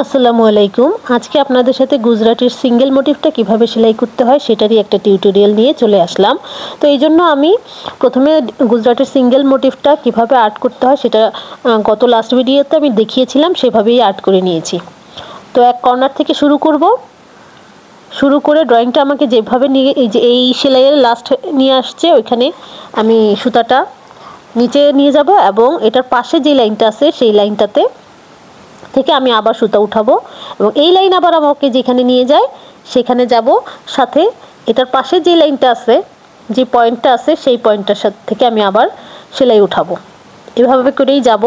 আসসালামু আলাইকুম। আজকে আপনাদের সাথে গুজরাটের সিঙ্গেল মোটিভটা কিভাবে সেলাই করতে হয় সেটারই একটা টিউটোরিয়াল নিয়ে চলে আসলাম। তো এই জন্য আমি প্রথমে গুজরাটের সিঙ্গেল মোটিভটা কিভাবে আর্ট করতে হয় সেটা গত লাস্ট ভিডিওতে আমি দেখিয়েছিলাম, সেভাবেই আর্ট করে নিয়েছি। তো এক কর্নার থেকে শুরু করে ড্রয়িংটা আমাকে যেভাবে নিয়ে এই সেলাইয়ের লাস্ট নিয়ে আসছে ওইখানে আমি সুতাটা নিচে নিয়ে যাব এবং এটার পাশে যে লাইনটা আছে সেই লাইনটাতে থেকে আমি আবার সুতা উঠাবো এবং এই লাইন আবার আমাকে যেখানে নিয়ে যায় সেখানে যাব, সাথে এটার পাশে যে লাইনটা আছে, যে পয়েন্টটা আছে সেই পয়েন্টটার সাথে থেকে আমি আবার সেলাই উঠাবো। এভাবে করেই যাব।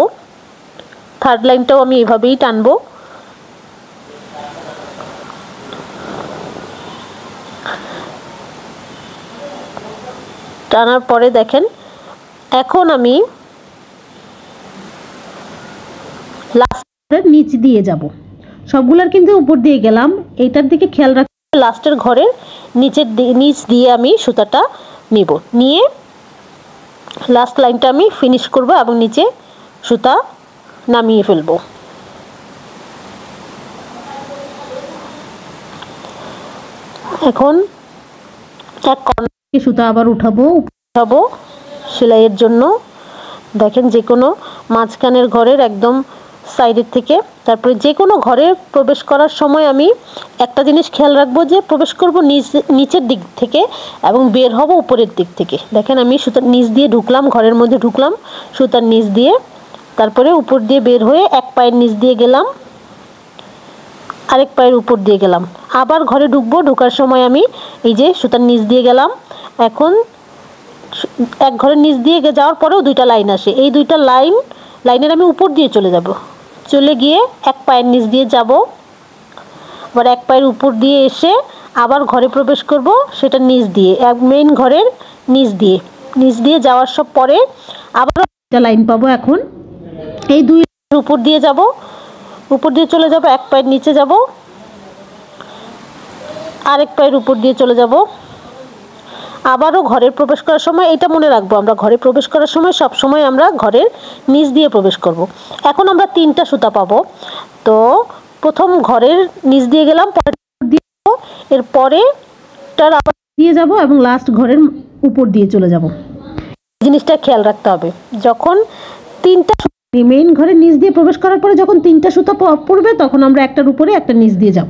থার্ড লাইনটাও আমি এভাবেই টানবো। টানার পরে দেখেন এখন আমি লাস্টের নিচ দিয়ে যাব। সবগুলোর কিন্তু উপর দিয়ে গেলাম, এইটার দিকে খেয়াল রাখতে লাস্টের ঘরের নিচ দিয়ে আমি সুতাটা নিয়ে লাস্ট লাইনটা আমি ফিনিশ করব এবং নিচে সুতা নামিয়ে ফেলবো। এখন এক কর্নার থেকে সুতা আবার উঠাবো সেলাইয়ের জন্য। দেখেন যে কোনো মাঝখানের ঘরের একদম সাইডের থেকে, তারপরে যে কোনো ঘরে প্রবেশ করার সময় আমি একটা জিনিস খেয়াল রাখবো যে প্রবেশ করব নিচের দিক থেকে এবং বের হব উপরের দিক থেকে। দেখেন আমি সুতার নিচ দিয়ে ঢুকলাম, ঘরের মধ্যে ঢুকলাম সুতার নিচ দিয়ে, তারপরে উপর দিয়ে বের হয়ে এক পায়ের নিচ দিয়ে গেলাম, আরেক পায়ের উপর দিয়ে গেলাম, আবার ঘরে ঢুকবো। ঢোকার সময় আমি এই যে সুতার নিচ দিয়ে গেলাম। এখন এক ঘরের নিচ দিয়ে যাওয়ার পরেও দুইটা লাইন আসে, এই দুইটা লাইনের আমি উপর দিয়ে চলে গিয়ে এক পায়ের নিচ দিয়ে যাব, আবার এক পায়ের উপর দিয়ে এসে আবার ঘরে প্রবেশ করব সেটা নিচ দিয়ে, মেইন ঘরের নিচ দিয়ে যাওয়ার সব পরে আবার একটা লাইন পাবো। এখন এই দুই উপর দিয়ে চলে যাব, এক পায়ের নিচে যাব, আরেক পায়ের উপর দিয়ে চলে যাব, আবারও ঘরে প্রবেশ করার সময় এটা মনে রাখবো, আমরা ঘরে প্রবেশ করার সময় সব সময় আমরা ঘরের নিচ দিয়ে প্রবেশ করব। এখন আমরা তিনটা সুতা পাবো। তো প্রথম ঘরের নিচ দিয়ে গেলাম, এরপরে তার আবার দিয়ে যাব এবং লাস্ট ঘরের উপর দিয়ে চলে যাব। জিনিসটা খেয়াল রাখতে হবে, যখন তিনটা মেইন ঘরের নিচ দিয়ে প্রবেশ করার পরে যখন তিনটা সুতা পড়বে তখন আমরা একটার উপরে একটা নিচ দিয়ে যাব।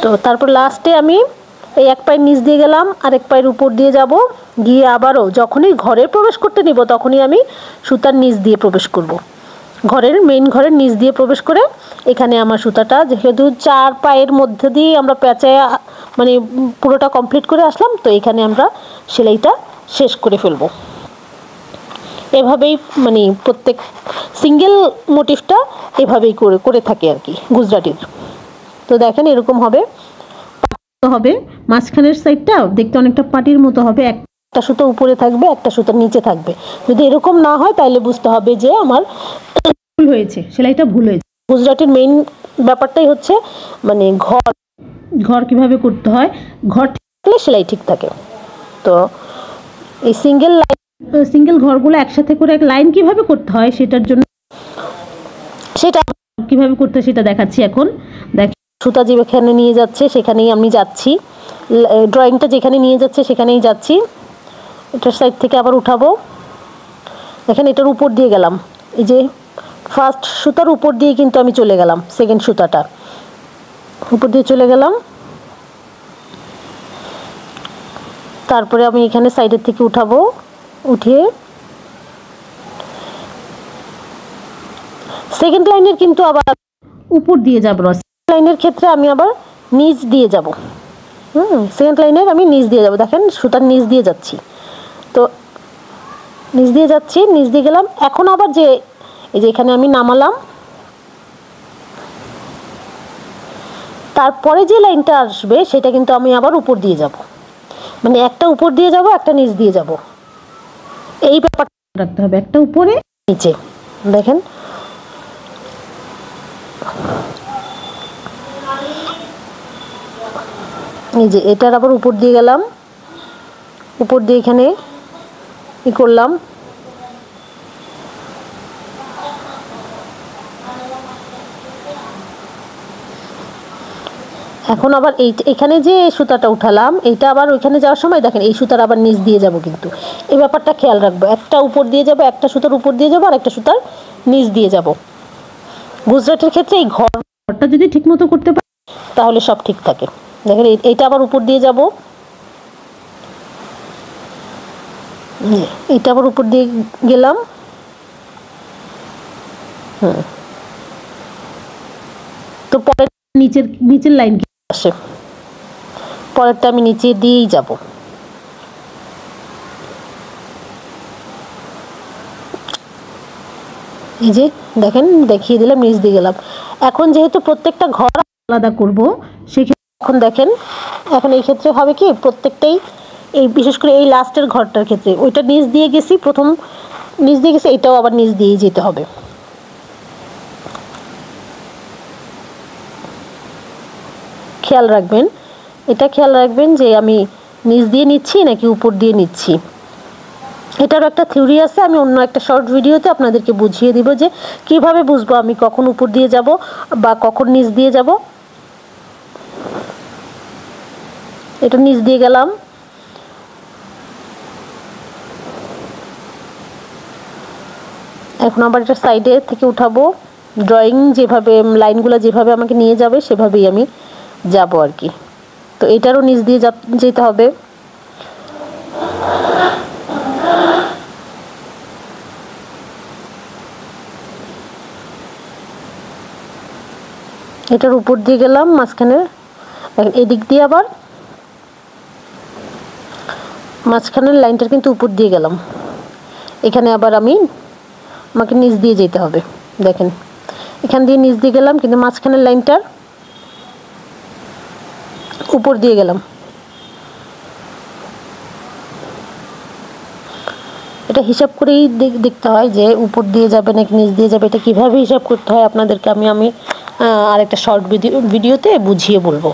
তো তারপর লাস্টে আমি এই এক পায়ের নিচ দিয়ে গেলাম, আরেক পায়ের উপর দিয়ে যাব, গিয়ে আবারও যখনই ঘরে প্রবেশ করতে নিব তখনই আমি সুতার নিচ দিয়ে প্রবেশ করব। মেইন ঘরের নিচ দিয়ে প্রবেশ করে এখানে আমার সুতাটা যেহেতু চার পায়ের মধ্যে দিয়ে আমরা পেঁচায় মানে পুরোটা কমপ্লিট করে আসলাম, তো এখানে আমরা সেলাইটা শেষ করে ফেলবো। এভাবেই মানে প্রত্যেক সিঙ্গেল মোটিভটা এভাবেই করে থাকে আর কি গুজরাটির। তো দেখেন এরকম হবে মাঝখানের সাইডটা দেখতে অনেকটা পাটির মতো হবে, একটা সুতো উপরে থাকবে একটা সুতো নিচে থাকবে। যদি এরকম না হয় তাহলে বুঝতে হবে যে আমার ভুল হয়েছে, সেলাইটা ভুল হয়েছে। গুজরাটের মেইন ব্যাপারটাই হচ্ছে মানে ঘর কিভাবে করতে হয়, ঘর ঠিক থাকলে সেলাই ঠিক থাকে। তো এই সিঙ্গেল ঘরগুলো একসাথে করে এক লাইন কিভাবে করতে হয় সেটা কিভাবে করতে হয় সেটা দেখাচ্ছি এখন। দেখ সুতা যেখানে নিয়ে যাচ্ছে সেখানেই আমি যাচ্ছি, ড্রয়িংটা যেখানে নিয়ে যাচ্ছে সেখানেই যাচ্ছি। এটার সাইড থেকে আবার উঠাবো। দেখেন এটার উপর দিয়ে গেলাম, এই যে ফার্স্ট সুতার উপর দিয়ে কিন্তু আমি চলে গেলাম, সেকেন্ড সুতাটা উপর দিয়ে চলে গেলাম, তারপরে আমি এখানে সাইডের থেকে উঠিয়ে সেকেন্ড লাইনের কিন্তু আবার উপর দিয়ে যাব না, লাইনের ক্ষেত্রে আমি আবার নিচ দিয়ে যাব। সেকেন্ড লাইনের আমি নিচ দিয়ে যাব, দেখেন সুতার নিচ দিয়ে যাচ্ছি, তো নিচ দিয়ে গেলাম। এখন আবার এই যে এখানে আমি নামালাম, তারপরে যে লাইনটা আসবে সেটা কিন্তু আমি আবার উপর দিয়ে যাব, মানে একটা উপর দিয়ে যাব একটা নিচ দিয়ে যাব, এই ব্যাপারটা রাখতে হবে, একটা উপরে নিচে। দেখেন এই যে এটার আবার উপর দিয়ে গেলাম, উপর দিয়ে এখানে করলাম, এখন আবার এখানে যে সুতাটা উঠালাম এইটা আবার ওইখানে যাওয়ার সময় দেখেন এই সুতার আবার নিচ দিয়ে যাব, কিন্তু এই ব্যাপারটা খেয়াল রাখবো। একটা উপর দিয়ে যাব, একটা সুতার উপর দিয়ে যাব, আর একটা সুতার নিচ দিয়ে যাব। গুজরাটের ক্ষেত্রে এই ঘরটা যদি ঠিক মতো করতে পারি তাহলে সব ঠিক থাকে। দেখেন এইটা আবার উপর দিয়ে যাব, এটা আবার উপর দিয়ে গেলাম। তো পরে নিচের লাইন আসে, পরেরটা আমি নিচে দিয়েই যাব। এই যে দেখেন দেখিয়ে দিলাম, নিচ দিয়ে গেলাম। এখন যেহেতু প্রত্যেকটা ঘর আলাদা করব, সেক্ষেত্রে এখন দেখেন, এখন এই ক্ষেত্রে হবে কি প্রত্যেকটাই, এই বিশেষ করে এই লাস্টের ঘরটার ক্ষেত্রে ওইটা নিচ দিয়ে গেছি, প্রথম নিচ দিয়ে গেছি, এটাও আবার নিচ দিয়েই যেতে হবে। খেয়াল রাখবেন, এটা খেয়াল রাখবেন যে আমি নিচ দিয়ে নিচ্ছি নাকি উপর দিয়ে নিচ্ছি। এটারও একটা থিওরি আছে, আমি অন্য একটা শর্ট ভিডিওতে আপনাদেরকে বুঝিয়ে দিব যে কিভাবে বুঝবো আমি কখন উপর দিয়ে যাব বা কখন নিচ দিয়ে যাব। এটা নিচ দিয়ে গেলাম, এখন আবার এটা সাইডে থেকে উঠাবো। ড্রয়িং যেভাবে লাইনগুলো যেভাবে আমাকে নিয়ে যাবে সেভাবেই আমি যাব আর কি। তো এটারও নিচ দিয়ে যেতে হবে। এটার উপর দিয়ে গেলাম মাঝখানে, এদিক দিয়ে আবার মাঝখানের লাইনটার কিন্তু উপর দিয়ে গেলাম। এখানে আবার আমাকে নিচ দিয়ে যেতে হবে। দেখেন এখান দিয়ে নিচ দিয়ে গেলাম, কিন্তু মাঝখানের লাইনটার উপর দিয়ে গেলাম। এটা হিসাব করেই দেখতে হয় যে উপর দিয়ে যাবে নাকি নিচ দিয়ে যাবে। এটা কিভাবে হিসাব করতে হয় আপনাদেরকে আমি আরেকটা শর্ট ভিডিওতে বুঝিয়ে বলবো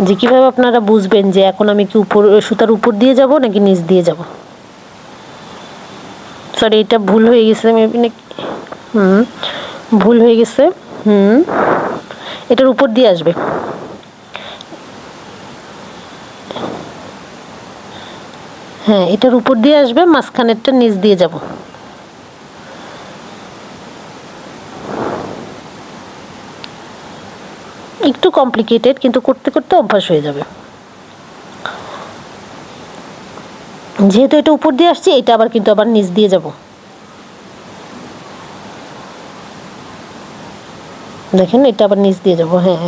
যে কিভাবে আপনারা বুঝবেন যে এখন আমি কি সুতার উপর দিয়ে যাব নাকি নিচ দিয়ে যাব। সরি, এটা ভুল হয়ে গেছে, ভুল হয়ে গেছে। এটার উপর দিয়ে আসবে। হ্যাঁ, এটার উপর দিয়ে আসবে, মাঝখানেরটা নিচ দিয়ে যাব। একটু কমপ্লিকেটেড, কিন্তু করতে করতে অভ্যাস হয়ে যাবে। যেহেতু এটা উপর দিয়ে আসছে, এটা আবার কিন্তু আবার নিচ দিয়ে যাব। দেখেন এটা আবার নিচ দিয়ে যাব। হ্যাঁ,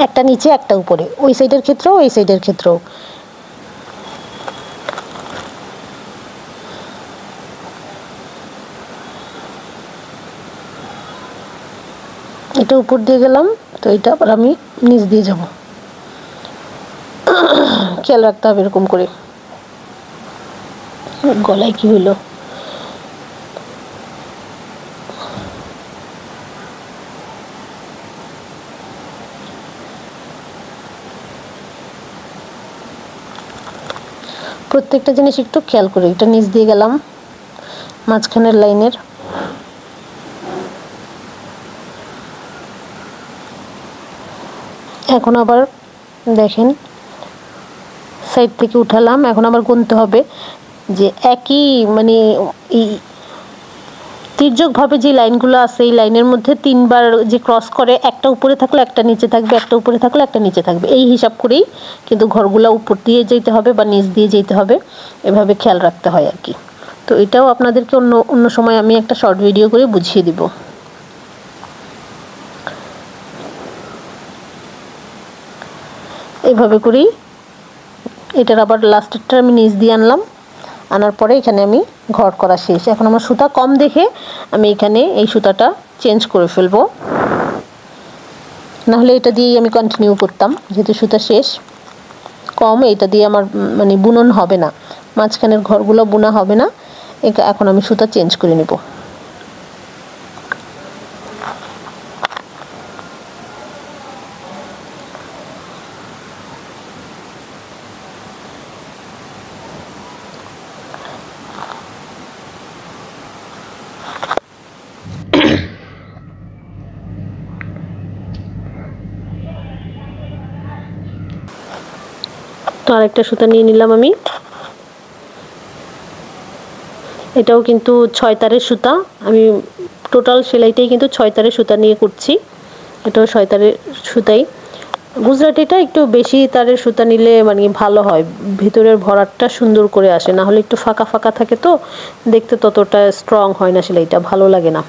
একটা নিচে একটা উপরে, ওই সাইডের ক্ষেত্রেও এই সাইডের ক্ষেত্রেও। এটা উপর দিয়ে গেলাম, তো এটা আবার আমি নিচ দিয়ে যাব। খেয়াল রাখতে হবে এরকম করে। গলায় কি হইলো? প্রত্যেকটা জিনিস একটু খেয়াল করে। এটা নিচ দিয়ে গেলাম মাঝখানের লাইনের। এখন আবার দেখেন সাইড থেকে উঠালাম। এখন আবার গুনতে হবে যে একই এই তির্যকভাবে যে লাইনগুলো আছে এই লাইনের মধ্যে তিনবার যে ক্রস করে, একটা উপরে থাকলে একটা নিচে থাকবে, একটা উপরে থাকলে একটা নিচে থাকবে, এই হিসাব করেই কিন্তু ঘরগুলো উপর দিয়ে যেতে হবে বা নিচ দিয়ে যেতে হবে, এভাবে খেয়াল রাখতে হয় আর কি। তো এটাও আপনাদেরকে অন্য সময় আমি একটা শর্ট ভিডিও করে বুঝিয়ে দিব। এভাবে করেই এটার আবার লাস্টেরটা আমি নিচ দিয়ে আনার পরে এখানে আমি ঘর করা শেষ। এখন আমার সুতা কম দেখে আমি এখানে এই সুতাটা চেঞ্জ করে ফেলবো, নাহলে এটা দিয়েই আমি কন্টিনিউ করতাম। যেহেতু সুতা শেষ কম, এটা দিয়ে আমার বুনন হবে না, মাঝখানের ঘরগুলো বোনা হবে না। এখন আমি সুতা চেঞ্জ করে নেব। তো আরেকটা সুতা নিয়ে নিলাম আমি। এটাও কিন্তু 6 তারের সুতা, আমি টোটাল সেলাইটাই কিন্তু 6 তারের সুতা নিয়ে করছি। এটাও 6 তারের সুতাই। গুজরাটিটা একটু বেশি তারের সুতা নিলে মানে ভালো হয়, ভিতরের ভরাটটা সুন্দর করে আসে, না হলে একটু ফাঁকা ফাঁকা থাকে তো দেখতে ততটা স্ট্রং হয় না, সেলাইটা ভালো লাগে না।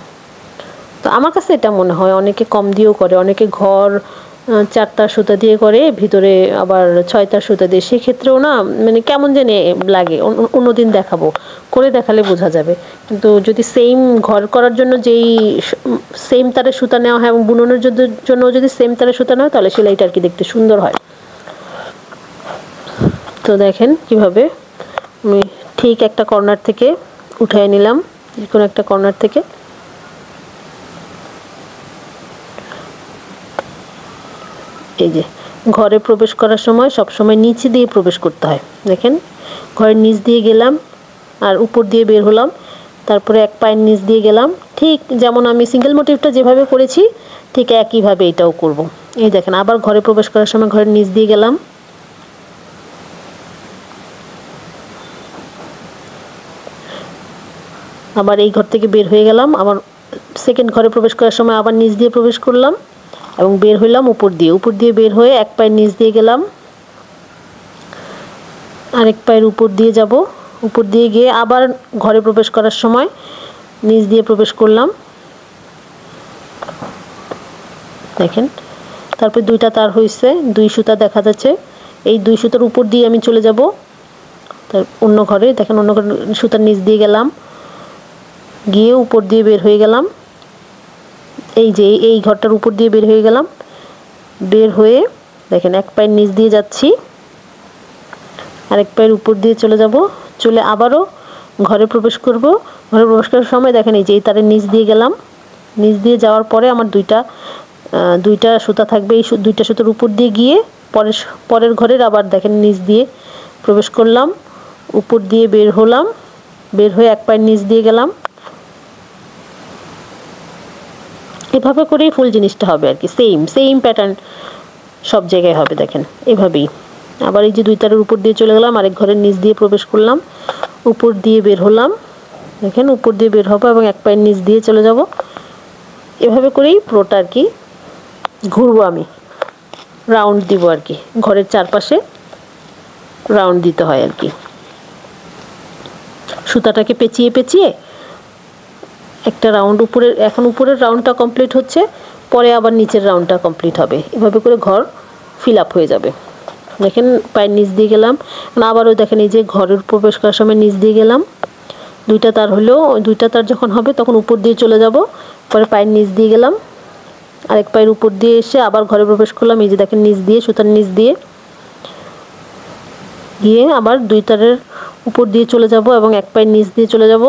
তো আমার কাছে এটা মনে হয়, অনেকে কম দিয়েও করে, অনেকে ঘর 4 তার সুতা দিয়ে করে, ভিতরে আবার 6 তার সুতা দিয়ে, সেক্ষেত্রেও না মানে কেমন জানি লাগে। অন্যদিন দেখাবো, করে দেখালে বোঝা যাবে। কিন্তু যদি সেম ঘর করার জন্য যেই সেম তারের সুতা নেওয়া হয় এবং বুননের জন্য যদি সেম তারের সুতা নেওয়া হয়, তাহলে সেলাইটা আর কি দেখতে সুন্দর হয়। তো দেখেন কিভাবে আমি ঠিক একটা কর্নার থেকে উঠিয়ে নিলাম, যে কোনো একটা কর্নার থেকে। এই যে ঘরে প্রবেশ করার সময় সব সময় নিচে দিয়ে প্রবেশ করতে হয়। দেখেন ঘরের নিচ দিয়ে গেলাম আর উপর দিয়ে বের হলাম, তারপরে এক পায়ের নিচ দিয়ে গেলাম, ঠিক যেমন আমি সিঙ্গেল মোটিভটা যেভাবে করেছি ঠিক একইভাবে এটাও করব। এই দেখেন আবার ঘরে প্রবেশ করার সময় ঘরের নিচ দিয়ে গেলাম, আবার এই ঘর থেকে বের হয়ে গেলাম, আবার সেকেন্ড ঘরে প্রবেশ করার সময় আবার নিচ দিয়ে প্রবেশ করলাম এবং বের হইলাম উপর দিয়ে বের হয়ে এক পায়ের নিচ দিয়ে গেলাম, আরেক পায়ের উপর দিয়ে যাব, উপর দিয়ে গিয়ে আবার ঘরে প্রবেশ করার সময় নিচ দিয়ে প্রবেশ করলাম। দেখেন তারপর 2টা তার হয়েছে, 2 সুতা দেখা যাচ্ছে, এই 2 সুতার উপর দিয়ে আমি চলে যাব তার অন্য ঘরে। দেখেন অন্য ঘরে সুতার নিচ দিয়ে গেলাম, গিয়ে উপর দিয়ে বের হয়ে গেলাম, এই যে এই ঘরটার উপর দিয়ে বের হয়ে গেলাম, বের হয়ে দেখেন এক পায়ের নিচ দিয়ে যাচ্ছি, আরেক পায়ের উপর দিয়ে চলে যাব, চলে আবারও ঘরে প্রবেশ করব। ঘরে প্রবেশ করার সময় দেখেন এই যে এই তারের নিচ দিয়ে গেলাম, নিচ দিয়ে যাওয়ার পরে আমার দুইটা সুতা থাকবে, এই 2টা সুতার উপর দিয়ে গিয়ে পরের ঘরের আবার দেখেন নিচ দিয়ে প্রবেশ করলাম, উপর দিয়ে বের হলাম, বের হয়ে এক পায়ের নিচ দিয়ে গেলাম। এভাবে করেই ফুল জিনিসটা হবে আর কি, সেম প্যাটার্ন সব জায়গায় হবে। দেখেন এভাবেই আবার এই যে 2 তারের উপর দিয়ে চলে গেলাম, আরেক ঘরের নিচ দিয়ে প্রবেশ করলাম, উপর দিয়ে বের হলাম, দেখেন উপর দিয়ে বের হবো এবং এক পায়ের নিচ দিয়ে চলে যাব। এভাবে করেই পুরোটা আর কি ঘুরবো, আমি রাউন্ড দিব আর কি, ঘরের চারপাশে রাউন্ড দিতে হয় আর কি। সুতাটাকে পেঁচিয়ে পেঁচিয়ে একটা রাউন্ড উপরের রাউন্ডটা কমপ্লিট হচ্ছে, পরে আবার নিচের রাউন্ডটা কমপ্লিট হবে, এভাবে করে ঘর ফিল আপ হয়ে যাবে। দেখেন পায়ের নিচ দিয়ে গেলাম, আবারও দেখেন এই যে ঘরের প্রবেশ করার সময় নিচ দিয়ে গেলাম, 2টা তার হলেও 2টা তার যখন হবে তখন উপর দিয়ে চলে যাব, পরে পায়ের নিচ দিয়ে গেলাম, আরেক পায়ের উপর দিয়ে এসে আবার ঘরে প্রবেশ করলাম, এই যে দেখেন নিচ দিয়ে সুতার নিচ দিয়ে গিয়ে আবার 2 তারের উপর দিয়ে চলে যাব এবং এক পায়ের নিচ দিয়ে চলে যাব,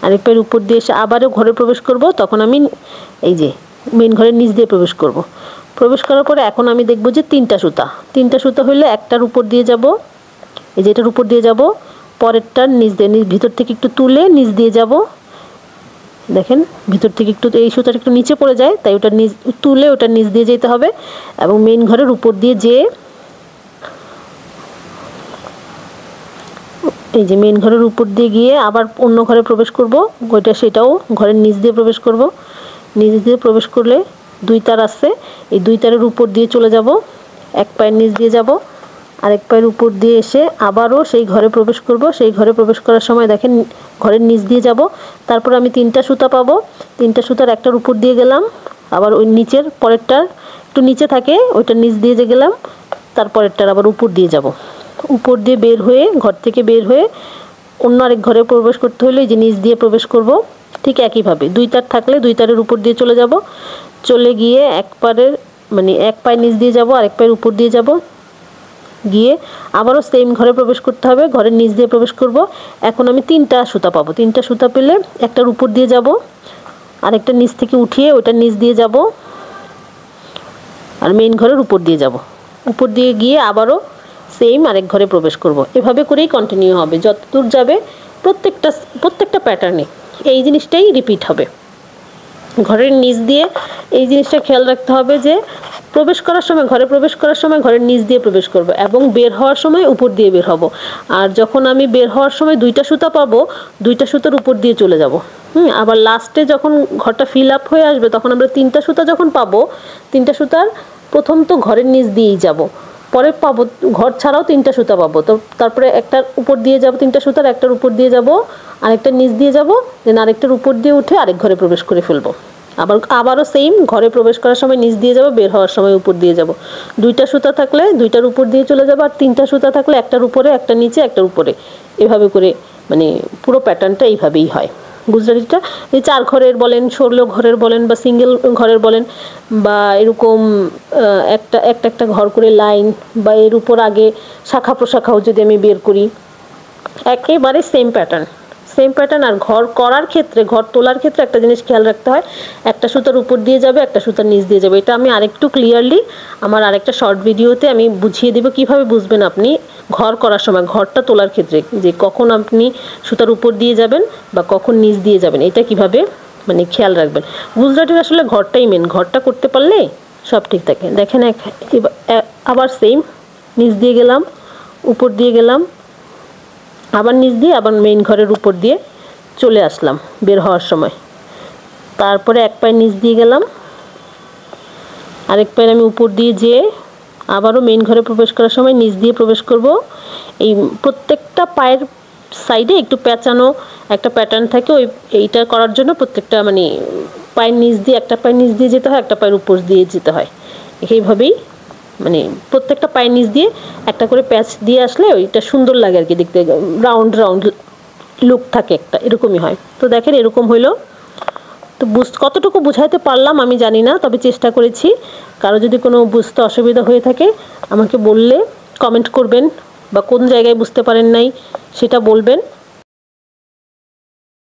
আরেক পায়ের উপর দিয়ে এসে আবারও ঘরে প্রবেশ করব। তখন আমি এই যে মেন ঘরের নিচ দিয়ে প্রবেশ করব, প্রবেশ করার পরে এখন আমি দেখব যে 3টা সুতা হলে একটার উপর দিয়ে যাব, এই যে এটার উপর দিয়ে যাব, পরেরটার নিচ দিয়ে ভিতর থেকে একটু তুলে নিচ দিয়ে যাব। দেখেন ভিতর থেকে একটু এই সুতাটা একটু নিচে পড়ে যায়, তাই ওটা তুলে ওটা নিচ দিয়ে যেতে হবে এবং মেন ঘরের উপর দিয়ে যেয়ে এই যে মেন ঘরের উপর দিয়ে গিয়ে আবার অন্য ঘরে প্রবেশ করব, সেটাও ঘরের নিচ দিয়ে প্রবেশ করব। নিচ দিয়ে প্রবেশ করলে 2 তার আছে, এই 2 তারের উপর দিয়ে চলে যাব, এক পায়ের নিচ দিয়ে যাব, আরেক পায়ের উপর দিয়ে এসে আবারও সেই ঘরে প্রবেশ করব। সেই ঘরে প্রবেশ করার সময় দেখেন ঘরের নিচ দিয়ে যাব, তারপর আমি 3টা সুতা পাবো, 3টা সুতার একটার উপর দিয়ে গেলাম, আবার ওই নিচের পরেরটার একটু নিচে থাকে ওইটার নিচ দিয়ে গেলাম, তারপরেরটার আবার উপর দিয়ে যাব, উপর দিয়ে বের হয়ে ঘর থেকে বের হয়ে অন্য আরেক ঘরে প্রবেশ করতে হলে এই যে নিচ দিয়ে প্রবেশ করব। ঠিক একইভাবে 2 তার থাকলে 2 তারের উপর দিয়ে চলে যাব, চলে গিয়ে এক পায়ের নিচ দিয়ে যাব, আরেক পায়ের উপর দিয়ে যাব, গিয়ে আবারও সেম ঘরে প্রবেশ করতে হবে, ঘরের নিচ দিয়ে প্রবেশ করব। এখন আমি 3টা সুতা পাবো, 3টা সুতা পেলে একটার উপর দিয়ে যাব, আরেকটা নিচ থেকে উঠিয়ে ওইটার নিচ দিয়ে যাব আর মেইন ঘরের উপর দিয়ে যাব, উপর দিয়ে গিয়ে আবারও সেম আরেক ঘরে প্রবেশ করব। এভাবে করেই কন্টিনিউ হবে যতদূর যাবে, প্রত্যেকটা প্যাটার্নে এই জিনিসটাই রিপিট হবে। ঘরের নিচ দিয়ে এই জিনিসটা খেয়াল রাখতে হবে যে প্রবেশ করার সময়, ঘরে প্রবেশ করার সময় ঘরের নিচ দিয়ে প্রবেশ করব এবং বের হওয়ার সময় উপর দিয়ে বের হব। আর যখন আমি বের হওয়ার সময় 2টা সুতা পাবো, 2টা সুতার উপর দিয়ে চলে যাব। আবার লাস্টে যখন ঘরটা ফিল আপ হয়ে আসবে তখন আমরা 3টা সুতা যখন পাবো, 3টা সুতার প্রথম তো ঘরের নিচ দিয়েই যাব, পরে পাবো ঘর ছাড়াও 3টা সুতা পাবো, তো তারপরে একটার উপর দিয়ে যাব 3টা সুতার, একটার উপর দিয়ে যাব, আরেকটার নিচ দিয়ে যাব, দেন আরেকটার উপর দিয়ে উঠে আরেক ঘরে প্রবেশ করে ফেলবো। আবারও সেম, ঘরে প্রবেশ করার সময় নিচ দিয়ে যাব, বের হওয়ার সময় উপর দিয়ে যাব। 2টা সুতা থাকলে 2টার উপর দিয়ে চলে যাব, আর 3টা সুতা থাকলে একটার উপরে, একটা নিচে, একটার উপরে, এভাবে করে মানে পুরো প্যাটার্নটা এইভাবেই হয় গুজরাটিটা। এই 4 ঘরের বলেন, 16 ঘরের বলেন, বা সিঙ্গেল ঘরের বলেন, বা এরকম একটা ঘর করে লাইন, বা এর উপর আগে শাখা প্রশাখাও যদি আমি বের করি, একেবারে সেম প্যাটার্ন। আর ঘর করার ক্ষেত্রে, ঘর তোলার ক্ষেত্রে একটা জিনিস খেয়াল রাখতে হয়, একটা সুতার উপর দিয়ে যাবে, একটা সুতার নিচ দিয়ে যাবে। এটা আমি আরেকটু ক্লিয়ারলি আমার আরেকটা শর্ট ভিডিওতে আমি বুঝিয়ে দেবো কীভাবে বুঝবেন আপনি ঘর করার সময়, ঘরটা তোলার ক্ষেত্রে, যে কখন আপনি সুতার উপর দিয়ে যাবেন বা কখন নিচ দিয়ে যাবেন, এটা কিভাবে মানে খেয়াল রাখবেন। গুজরাটের আসলে ঘরটাই মেন, ঘরটা করতে পারলে সব ঠিক থাকে। দেখেন আবার সেম, নিচ দিয়ে গেলাম, উপর দিয়ে গেলাম, আবার নিচ দিয়ে, আবার মেইন ঘরের উপর দিয়ে চলে আসলাম বের হওয়ার সময়। তারপরে এক পায়ে নিচ দিয়ে গেলাম, আরেক পায়ে আমি উপর দিয়ে যেয়ে আবারও মেইন ঘরে প্রবেশ করার সময় নিচ দিয়ে প্রবেশ করব। এই প্রত্যেকটা পায়ের সাইডে একটু পেঁচানো একটা প্যাটার্ন থাকে, এইটা করার জন্য প্রত্যেকটা মানে পায়ের নিচ দিয়ে, একটা পায়ের নিচ দিয়ে যেতে হয়, একটা পায়ের উপর দিয়ে যেতে হয়। এইভাবেই মানে প্রত্যেকটা পায়ের নিচ দিয়ে একটা করে প্যাচ দিয়ে আসলে ওইটা সুন্দর লাগে আর কি দেখতে, রাউন্ড লুক থাকে একটা, এরকমই হয়। তো দেখেন এরকম হইলো। তো কতটুকু বুঝাইতে পারলাম আমি জানি না, তবে চেষ্টা করেছি। কারো যদি কোনো বুঝতে অসুবিধা হয়ে থাকে আমাকে বললে কমেন্ট করবেন, বা কোন জায়গায় বুঝতে পারেন নাই সেটা বলবেন।